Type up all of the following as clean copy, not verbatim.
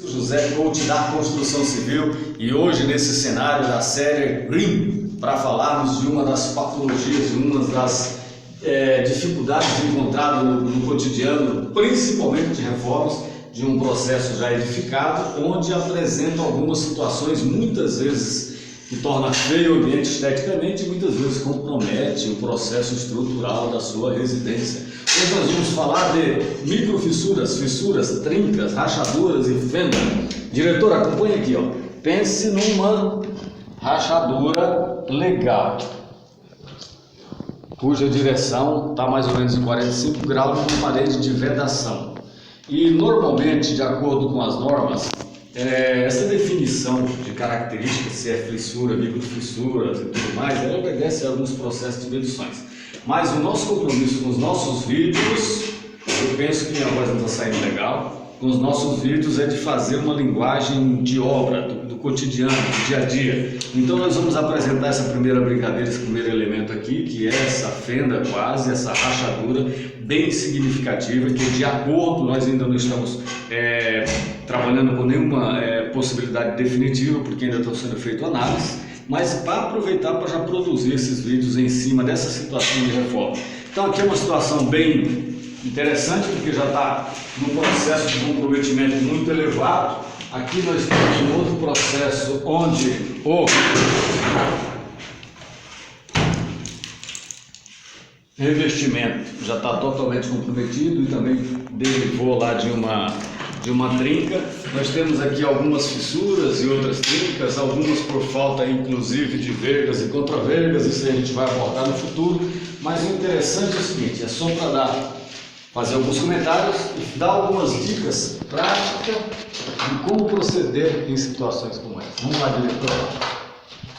José Coach da Construção Civil e hoje nesse cenário da série Green para falarmos de uma das patologias, de uma das dificuldades encontradas no cotidiano, principalmente de reformas, de um processo já edificado, onde apresenta algumas situações muitas vezes que torna feio o ambiente esteticamente e muitas vezes compromete o processo estrutural da sua residência. Hoje nós vamos falar de microfissuras, fissuras, trincas, rachaduras e fenda. Diretor, acompanha aqui, ó. Pense numa rachadura legal, cuja direção está mais ou menos em 45 graus numa parede de vedação. E normalmente, de acordo com as normas, essa definição de características, se é fissura, microfissuras e tudo mais, ela obedece a alguns processos de medições. Mas o nosso compromisso com os nossos vídeos, eu penso que minha voz não está saindo legal, com os nossos vídeos é de fazer uma linguagem de obra, do cotidiano, do dia a dia. Então nós vamos apresentar essa primeira brincadeira, esse primeiro elemento aqui, que é essa fenda quase, essa rachadura bem significativa, que de acordo, nós ainda não estamos trabalhando com nenhuma possibilidade definitiva, porque ainda estão sendo feitas análises, mas para aproveitar para já produzir esses vídeos em cima dessa situação de reforma. Então aqui é uma situação bem interessante, porque já está num processo de comprometimento muito elevado. Aqui nós temos um outro processo onde o revestimento já está totalmente comprometido e também derivou lá de uma trinca. Nós temos aqui algumas fissuras e outras trincas, algumas por falta inclusive de vergas e contravergas, isso aí a gente vai abordar no futuro, mas o interessante é o seguinte, é só para fazer alguns comentários e dar algumas dicas práticas de como proceder em situações como essa. Vamos lá, diretor.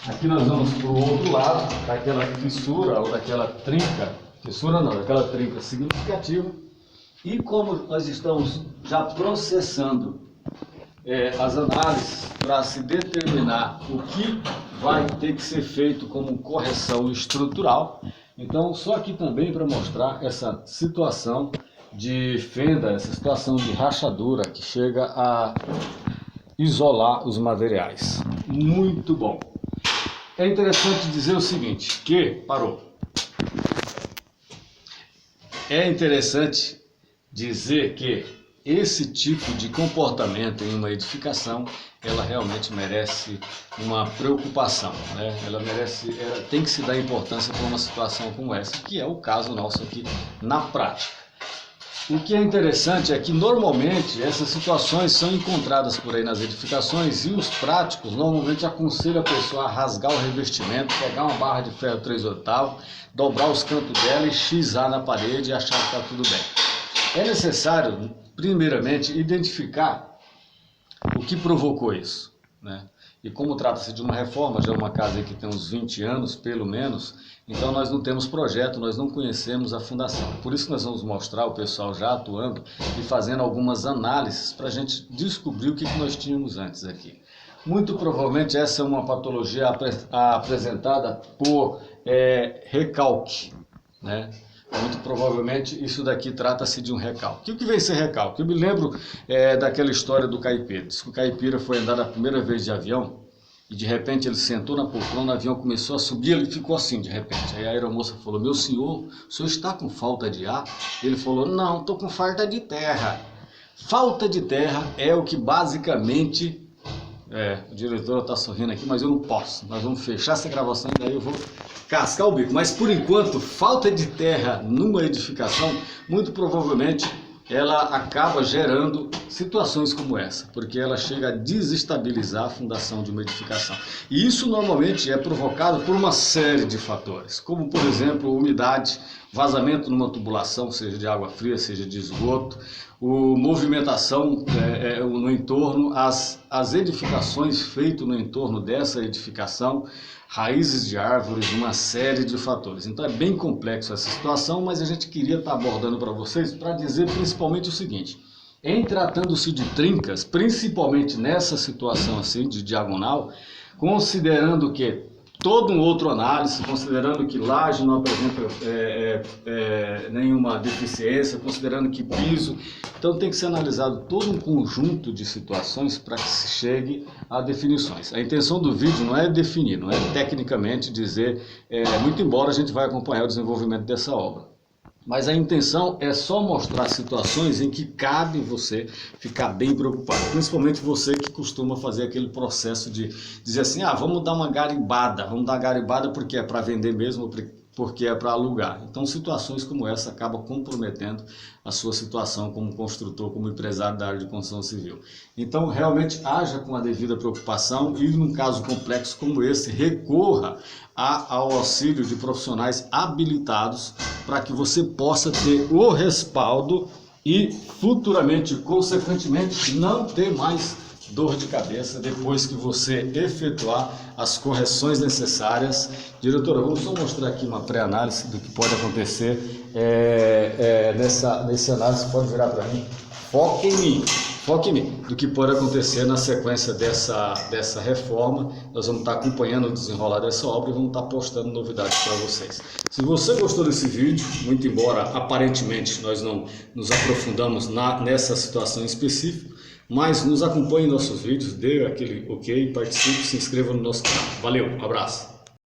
Aqui nós vamos para o outro lado, daquela fissura ou daquela trinca, fissura não, daquela trinca significativa. E como nós estamos já processando as análises para se determinar o que vai ter que ser feito como correção estrutural, então só aqui também para mostrar essa situação de fenda, essa situação de rachadura que chega a isolar os materiais. Muito bom. É interessante dizer o seguinte, é interessante dizer que esse tipo de comportamento em uma edificação, ela realmente merece uma preocupação, né? Ela tem que se dar importância para uma situação como essa, que é o caso nosso aqui na prática. O que é interessante é que normalmente essas situações são encontradas por aí nas edificações e os práticos normalmente aconselham a pessoa a rasgar o revestimento, pegar uma barra de ferro 3/8, dobrar os cantos dela e xizar na parede e achar que está tudo bem. É necessário, primeiramente, identificar o que provocou isso, né? E como trata-se de uma reforma, já é uma casa que tem uns 20 anos, pelo menos, então nós não temos projeto, nós não conhecemos a fundação. Por isso que nós vamos mostrar o pessoal já atuando e fazendo algumas análises para a gente descobrir o que nós tínhamos antes aqui. Muito provavelmente essa é uma patologia apresentada por recalque, né? Muito provavelmente isso daqui trata-se de um recalque. O que vem ser recalque? Eu me lembro daquela história do caipira. Diz que o caipira foi andar a primeira vez de avião e de repente ele sentou na poltrona, o avião começou a subir, ele ficou assim de repente. Aí a aeromoça falou, meu senhor, o senhor está com falta de ar? Ele falou, não, estou com falta de terra. Falta de terra é o que basicamente... o diretor está sorrindo aqui, mas eu não posso. Nós vamos fechar essa gravação e daí eu vou cascar o bico. Mas por enquanto, falta de terra numa edificação, muito provavelmente ela acaba gerando situações como essa, porque ela chega a desestabilizar a fundação de uma edificação. E isso normalmente é provocado por uma série de fatores, como por exemplo, umidade, vazamento numa tubulação, seja de água fria, seja de esgoto, movimentação no entorno, as edificações feitas no entorno dessa edificação, raízes de árvores, uma série de fatores. Então é bem complexo essa situação, mas a gente queria estar abordando para vocês para dizer principalmente o seguinte, em tratando-se de trincas, principalmente nessa situação assim de diagonal, considerando que toda uma outra análise, considerando que laje não apresenta nenhuma deficiência, considerando que piso. Então tem que ser analisado todo um conjunto de situações para que se chegue a definições. A intenção do vídeo não é definir, não é tecnicamente dizer, muito embora a gente vai acompanhar o desenvolvimento dessa obra. Mas a intenção é só mostrar situações em que cabe você ficar bem preocupado. Principalmente você que costuma fazer aquele processo de dizer assim, vamos dar uma garimbada. Vamos dar uma garimbada porque é para vender mesmo, porque é para alugar. Então situações como essa acabam comprometendo a sua situação como construtor, como empresário da área de construção civil. Então realmente haja com a devida preocupação e num caso complexo como esse, recorra ao auxílio de profissionais habilitados para que você possa ter o respaldo e futuramente, consequentemente, não ter mais dor de cabeça depois que você efetuar as correções necessárias. Diretora, vamos só mostrar aqui uma pré-análise do que pode acontecer nessa análise. Pode virar para mim, foque em mim, do que pode acontecer na sequência dessa reforma. Nós vamos estar acompanhando o desenrolar dessa obra e vamos estar postando novidades para vocês. Se você gostou desse vídeo, muito embora aparentemente nós não nos aprofundamos nessa situação específica, mas nos acompanhe em nossos vídeos, dê aquele ok, participe, se inscreva no nosso canal. Valeu, um abraço!